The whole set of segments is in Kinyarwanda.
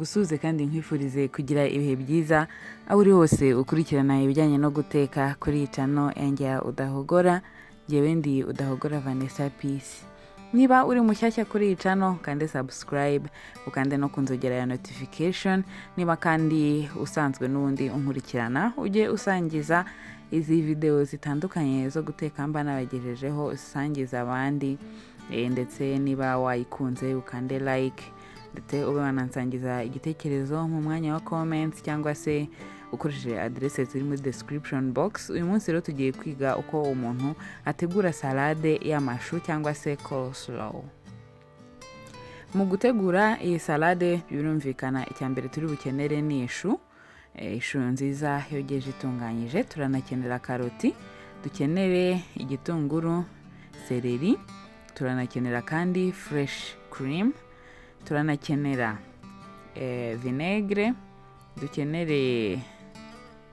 ngusuze kandi nkwifurize kugira ibihe byiza aho uri hose ukurikirana ibijyanye no guteka kuri channel yanjye ya Udahogora. Njyewe ndi Udahogora Vanessa Peace. Niba uri mushyashya kuri iyi channel kande subscribe, ukande no kunzogera ya notification. Niba kandi usanzwe n'undi unkurikirana ujye usangiza izi video zitandukanye zo guteka mba nabagejejeho, usangiza abandi ndetse niba wayikunze ukande like, ndetse ube wanansangiza igitekerezo mu mwanya wa comments cyangwa se ukoresheje adresse ziri muri description box. Uyu munsi rero tugiye kwiga uko umuntu ategura salade y'amashu cyangwa se coleslaw. Mu gutegura iyi salade birumvikana icyambere turi bukenere ni ishu nziza yogeje itunganyije. Turanakenera karoti, dukenere igitunguru, seleri, turanakenera kandi fresh cream, turanakenera vinegre, dukenere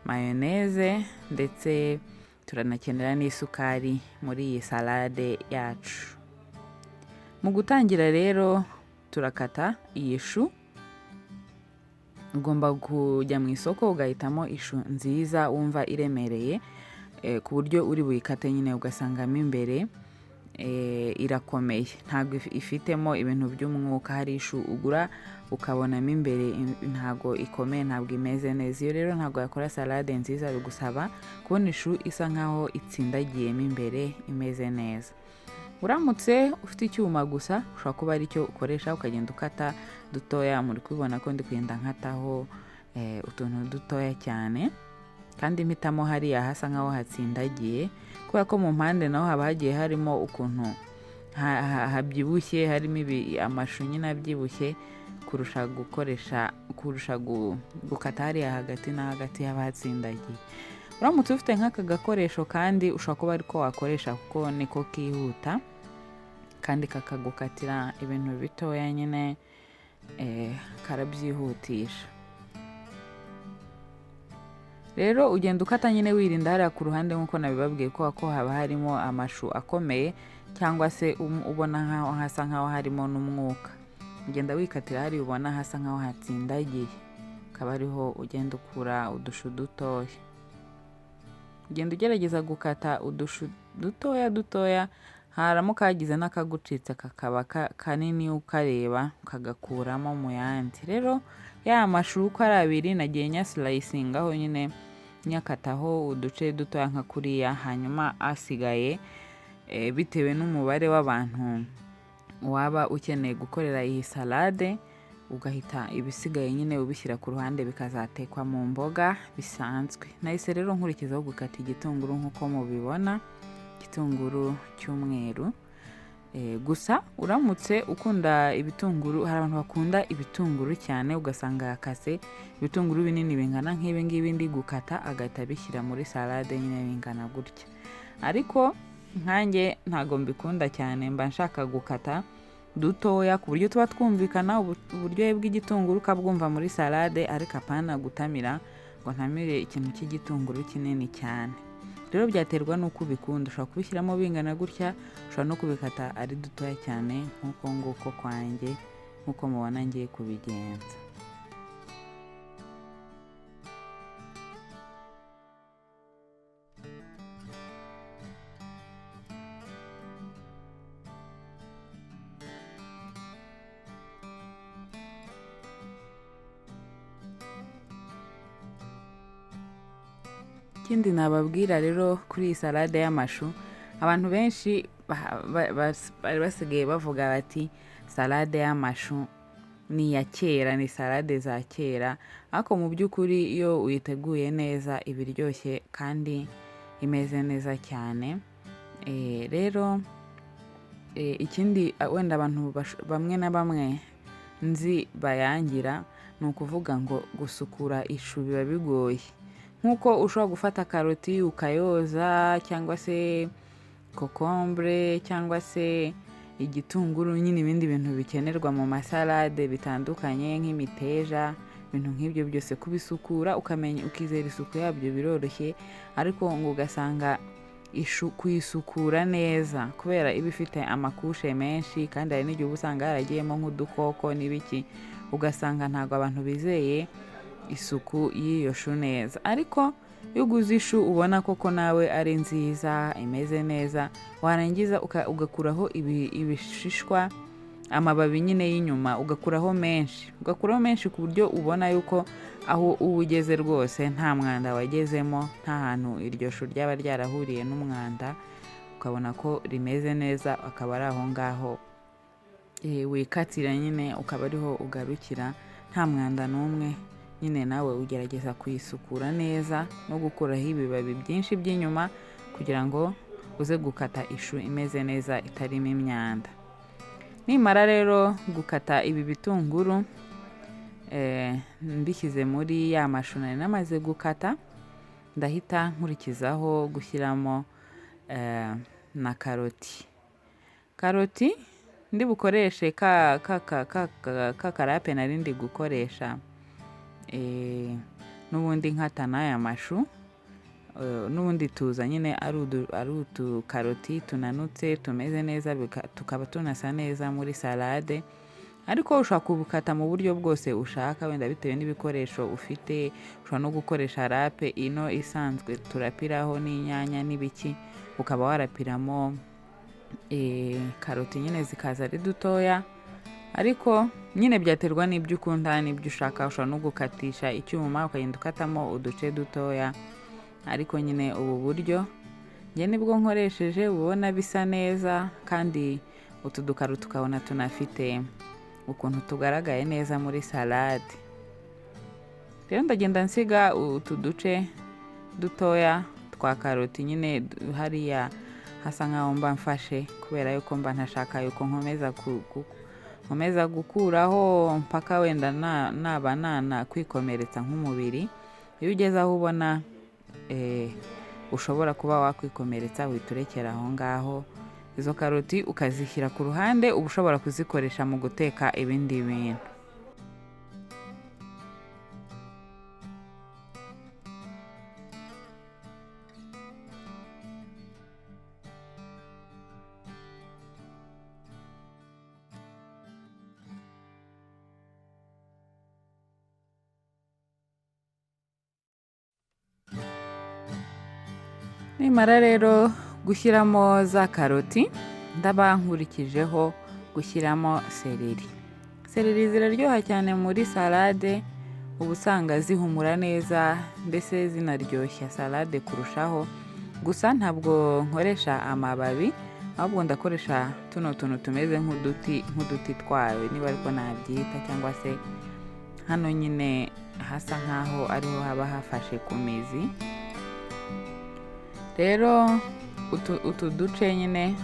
mayonnaise, ndetse turanakenera n'isukari muri iyi salade yacu. Mu gutangira rero turakata iyi shu. Ugomba kujya mu isoko ugahitamo ishu nziza wumva iremereye, ku buryo uri buyikate nyine ugasangamo imbere irakomeye, ntabwo ifitemo ibintu by'umwuka. Hari ishu ugura ukabonamo imbere ntabwo ikomeye, ntabwo imeze neza. Iyo rero ntabwo yakora salade nziza, bigusaba kubona ishu isa nkaho itsindagiyemo imbere imeze neza. Uramutse ufite icyuma gusa ushobora kuba ari cyo ukoresha ukagenda ukata dutoya. Muri kubibona ko ndi kugenda nkataho utuntu dutoya cyane, kandi mpitamo hariya hasa nkaho hatsindagiye kubera ko mu mpande naho haba hagiye harimo ukuntu habyibushye, harimo amashu nyine abyibushye kurusha gukata hariya hagati na hagati haba hatsindagiye. Uramutse ufite nk'aka gakoresho kandi ushobora kuba ariko wakoresha kuko niko kihuta kandi kakagukatira ibintu bitoya nyine, karabyihutisha. Rero ugenda ukata nyine wirinda hariya ku ruhande nk'uko nabibabwiye ko haba harimo amashu akomeye cyangwa se ubona nkaho hasa nkaho harimo n'umwuka. Ugenda wikatira hari ubona hasa nkaho hatsindagiye, ukaba ariho ugenda ukura udushu dutoya. Ugenda ugerageza gukata udushu dutoya, haramuka hagize n'akagucitse kakaba kanini ukareba ukagakuramo mu yandi. Rero ya mashu uko ari abiri nagiye nyaslicingaho nyine nyakataho uduce dutoya nka kuriya, hanyuma asigaye bitewe n'umubare w'abantu waba ukeneye gukorera iyi salade, ugahita ibisigaye nyine ubishyira ku ruhande bikazatekwa mu mboga bisanzwe. Nahise rero nkurikizaho gukata igitunguru nk'uko mubibona, igitunguru cy'umweru. Gusa uramutse ukunda ibitunguru, hari abantu bakunda ibitunguru cyane ugasanga yakase ibitunguru binini bingana nk'ibi ngibi ndi gukata, agahita bishyira muri salade nyine bingana gutya. Ariko nkanjye ntago mbikunda cyane, mba nshaka gukata dutoya ku buryo tuba twumvikana uburyohe bw'igitunguru ukabwumva muri salade, ariko apana gutamira ngo ntamire ikintu cy'igitunguru kinini cyane. Rero byaterwa n'uko ubikunda, ushobora kubishyiramo bingana gutya, ushobora no kubikata ari dutoya cyane nk'uko nguko kwanjye, nk'uko mubona ngiye kubigenza. Ikindi nababwira rero kuri iyi salade y'amashu, abantu benshi bari basigaye bavuga bati salade y'amashu ni iya kera, ni salade za kera. Ariko mu by'ukuri iyo uyiteguye neza iba iryoshye kandi imeze neza cyane. Rero ikindi wenda abantu bamwe na bamwe nzi bayangira, ni ukuvuga ngo gusukura ishu biba bigoye. Nk'uko ushobora gufata karoti ukayoza, cyangwa se kokombure, cyangwa se igitunguru, nyine ibindi bintu bikenerwa mu masalade bitandukanye nk'imiteja, ibintu nk'ibyo byose kubisukura ukizera isuku yabyo biroroshye. Ariko ngo ugasanga ishu kuyisukura neza kubera iba ifite amakushe menshi, kandi hari n'igihe uba usanga yaragiyemo nk'udukoko n'ibiki, ugasanga ntabwo abantu bizeye isuku y'iyo shu neza. Ariko iyo uguze ishu ubona koko nawe ari nziza imeze neza, warangiza ugakuraho ibishishwa, amababi nyine y'inyuma ugakuraho menshi ku buryo ubona yuko aho uba ugeze rwose nta mwanda wagezemo, nta hantu iryo shu ryaba ryarahuriye n'umwanda, ukabona ko rimeze neza, akaba ari aho ngaho wikatira nyine, ukaba ariho ugarukira nta mwanda n'umwe. Nyine nawe ugerageza kuyisukura neza no gukuraho ibibabi byinshi by'inyuma kugira ngo uze gukata ishu imeze neza itarimo imyanda. Nimara rero gukata ibi bitunguru mbishyize muri ya mashu nari namaze gukata, ndahita nkurikizaho gushyiramo na karoti ndi bukoreshe ka karape nari ndi gukoresha n'ubundi nkata n'aya mashu, n'ubundi tuza nyine ari utukaroti tunanutse tumeze neza, tukaba tunasa neza muri salade. Ariko ushobora kubukata mu buryo bwose ushaka, wenda bitewe n'ibikoresho ufite. Ushobora no gukoresha rape ino isanzwe turapiraho n'inyanya n'ibiki, ukaba warapiramo karoti nyine zikaza ari dutoya. Ariko nyine byaterwa n'ibyo ukunda n'ibyo ushaka. Ushobora no gukatisha icyuma ukagenda ukatamo uduce dutoya, ariko nyine ubu buryo njye nibwo nkoresheje, ubona bisa neza, kandi utu dukaroti tukabona tunafite ukuntu tugaragaye neza muri salade. Rero ndagenda nsiga utu duce dutoya twa karoti nyine hariya hasa nkaho mba mfashe, kubera yuko mba ntashaka yuko nkomeza gukuraho mpaka wenda naba kwikomeretsa nk'umubiri. Iyo ugeze aho ubona ushobora kuba wakwikomeretsa, witurekera aho ngaho. Izo karoti ukazishyira ku ruhande, uba ushobora kuzikoresha mu guteka ibindi bintu. Nimara rero gushyiramo za karoti, ndaba nkurikijeho gushyiramo seleri ziraryoha cyane muri salade, uba usanga zihumura neza, mbese zinaryoshya salade kurushaho. Gusa ntabwo nkoresha amababi, ahubwo ndakoresha tuno tuntu tumeze nk'uduti twawe, niba ariko nabyita, cyangwa se hano nyine hasa nkaho ariho haba hafashe ku mizi. Rero utu duce nyine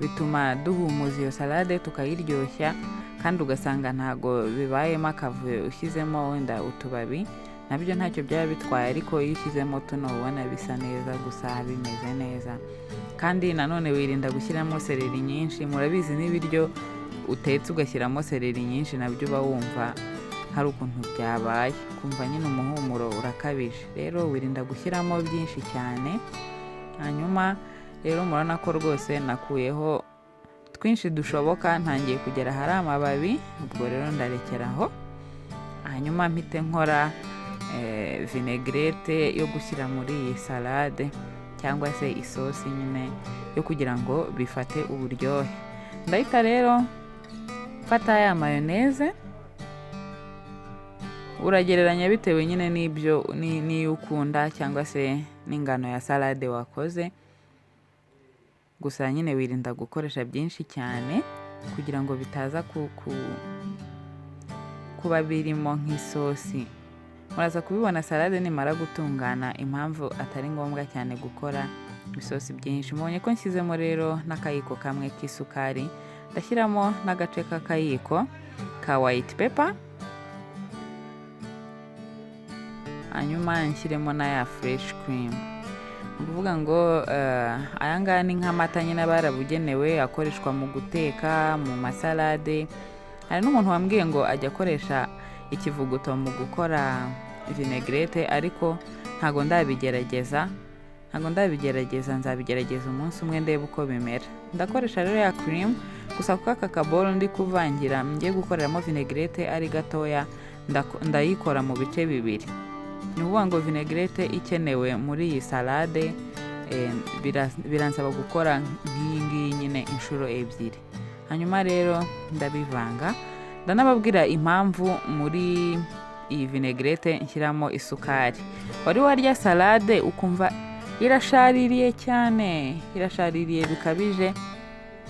bituma duhumuza iyo salade tukayiryoshya, kandi ugasanga ntago bibayemo akavuyo. Ushyizemo wenda utubabi nabyo ntacyo byaba bitwaye, ariko iyo ushyizemo tuno ubona bisa neza, gusa bimeze neza. Kandi nanone wirinda gushyiramo seleri nyinshi. Murabizi n'ibiryo utetse ugashyiramo seleri nyinshi nabyo uba wumva hari ukuntu byabaye, kumva nyine umuhumuro urakabije. Rero wirinda gushyiramo byinshi cyane. Hanyuma rero murabona ko rwose nakuyeho twinshi dushoboka, ntangiye kugera hari amababi, ubwo rero ndarekeraho. Hanyuma mpite nkora vinaigrette yo gushyira muri iyi salade, cyangwa se isosi nyine yo kugira ngo bifate uburyohe. Ndahita rero mfata ya mayoneze, uragereranya bitewe nyine n'iyo ukunda, cyangwa se n'ingano ya salade wakoze. Gusa nyine wirinda gukoresha byinshi cyane kugira ngo bitaza kuba birimo nk'isosi. Muraza kubibona salade nimara gutungana impamvu atari ngombwa cyane gukora isosi byinshi. Mubonye ko nshyizemo rero n'akayiko kamwe k'isukari, ndashyiramo n'agace k'akayiko ka white pepper, hanyuma nshyiremo na ya fresh cream. Ni ukuvuga ngo aya ngaya ni nk'amata nyine barabugenewe, akoreshwa mu guteka mu masalade. Hari n'umuntu wambwiye ngo ajya akoresha ikivuguto mu gukora vinaigrette, ariko ntago ndabigerageza. ntabwo ndabigerageza, nzabigerageza umunsi umwe ndebe uko bimera. Ndakoresha rero ya cream, gusa kuko aka kabolo ndi kuvangira ngiye gukoreramo vinaigrette ari gatoya, ndayikora mu bice bibiri. Ni ukuvuga ngo vinaigrette ikenewe muri iyi salade biransaba gukora nk'iyi ngiyi nyine inshuro ebyiri. Hanyuma rero ndabivanga, ndanababwira impamvu muri iyi vinaigrette nshyiramo isukari. Wari warya salade ukumva irashaririye cyane, irashaririye bikabije,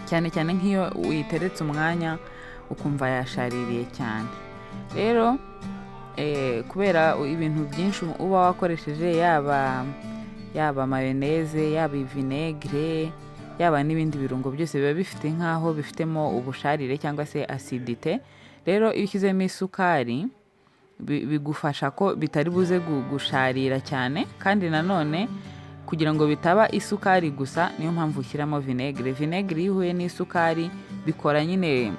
cyane cyane nk'iyo uyiteretse umwanya ukumva yashaririye cyane. Rero kubera ibintu byinshi uba wakoresheje, yaba mayoneze, yaba vinegre, yaba n'ibindi birungo byose biba bifite nk'aho bifitemo ubusharire cyangwa se acidite. Rero iyo ushyizemo isukari bigufasha ko bitari buze gusharira cyane, kandi nanone kugira ngo bitaba isukari gusa, niyo mpamvu ushyiramo vinegre. Vinegre iyo ihuye n'isukari bikora nyine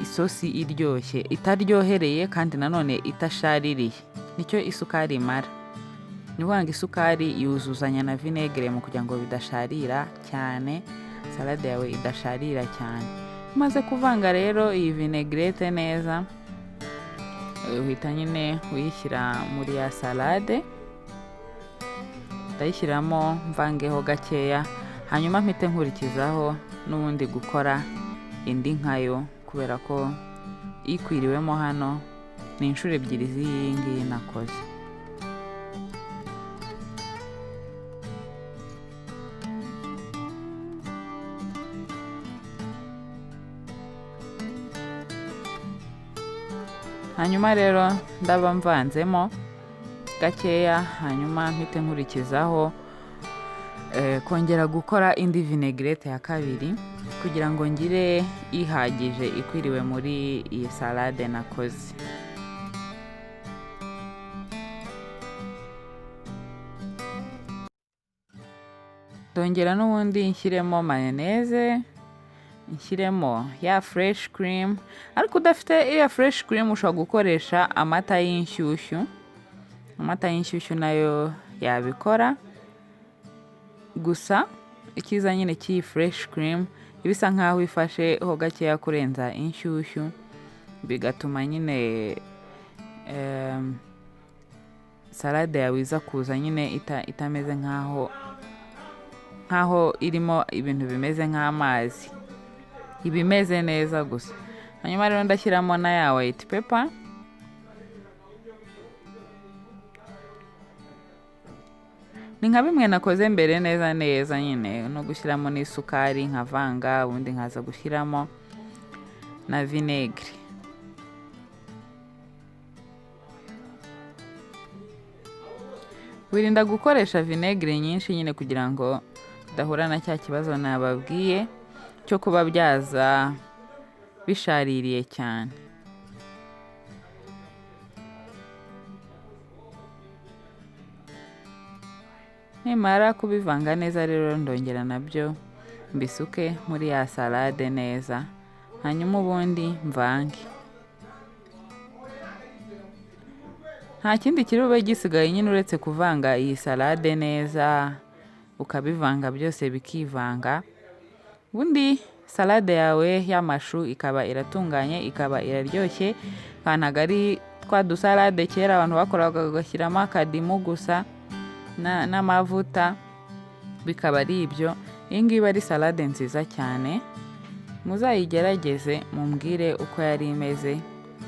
isosi iryoshye, itaryohereye kandi nanone itashaririye. Nicyo isukari imara. Ni ukuvuga ngo isukari yuzuzanya na vinegre mu kugira ngo bidasharira cyane, salade yawe idasharira cyane. Umaze kuvanga rero iyi vinaigrette neza, uhita nyine uyishyira muri ya salade. Ndayishyiramo mvangeho gakeya, hanyuma mpite nkurikizaho n'ubundi gukora indi nkayo, kubera ko ikwiriwemo hano ni inshuro ebyiri z'iyi ngiyi nakoze. Hanyuma rero ndaba mvanzemo gakeya, hanyuma mpite nkurikizaho kongera gukora indi vinaigrette ya kabiri kugira ngo ngire ihagije ikwiriwe muri iyi salade nakoze. Ndongera n'ubundi nshyiremo mayoneze, nshyiremo ya fresh cream, ariko udafite iya fresh cream ushobora gukoresha amata y'inshyushyu. Amata y'inshyushyu nayo yabikora, gusa ikiza nyine cy'iyi fresh cream ibisa nkaho ifashe ho gakeya kurenza inshyushyu, bigatuma nyine salade yawe iza kuza nyine itameze nkaho irimo ibintu bimeze nk'amazi, ibimeze neza gusa. Hanyuma rero ndashyiramo na ya white pepper, ni nka bimwe nakoze mbere neza nyine, no gushyiramo n'isukari nkavanga, ubundi nkaza gushyiramo na vinegre. Wirinda gukoresha vinegre nyinshi nyine kugira ngo udahura na cya kibazo nababwiye cyo kuba byaza bishaririye cyane. Nimara kubivanga neza rero ndongera nabyo mbisuke muri ya salade neza, hanyuma ubundi mvange. Nta kindi kiri bube gisigaye nyine uretse kuvanga iyi salade neza, ukabivanga byose bikivanga. Ubundi salade yawe y'amashu ikaba iratunganye, ikaba iraryoshye, kandi ari twa dusalade kera abantu bakoraga bagashyiramo akadimu gusa n'amavuta, bikaba ari ibyo. Iyi ngiyi ari salade nziza cyane, muzayigerageze mumbwire uko yari imeze,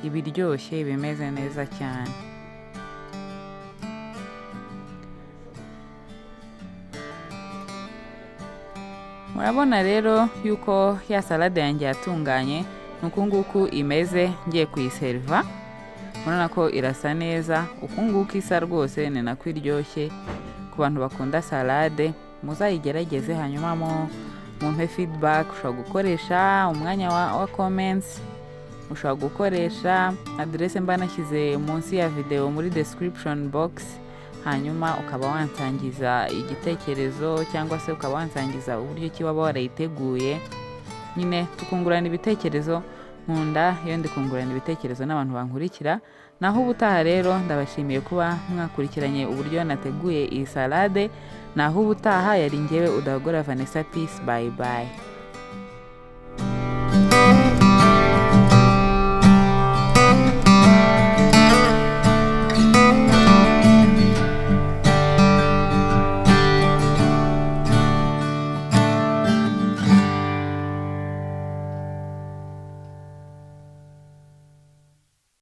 ibiryoshye bimeze neza cyane. Murabona rero yuko ya salade yanjye yatunganye, nuko nguku imeze ngiye kuyiseriva. Murabona ko irasa neza, uko nguku isa rwose ni nako iryoshye. Ku bantu bakunda salade muzayigerageze, hanyuma mumpe feedback. Ushobora gukoresha umwanya wa comments, ushobora gukoresha adresse mba nashyize munsi ya video muri description box, hanyuma ukaba wansangiza igitekerezo cyangwa se ukaba wansangiza uburyo ki waba warayiteguye, nyine tukungurana ibitekerezo nkunda iyo ndi kungurana ibitekerezo n'abantu bankurikira. Naho ubutaha rero ndabashimiye kuba mwakurikiranye uburyo nateguye iyi salade. Naho ubutaha yari njyewe Udahogora Vanessa. Peace, bye bye.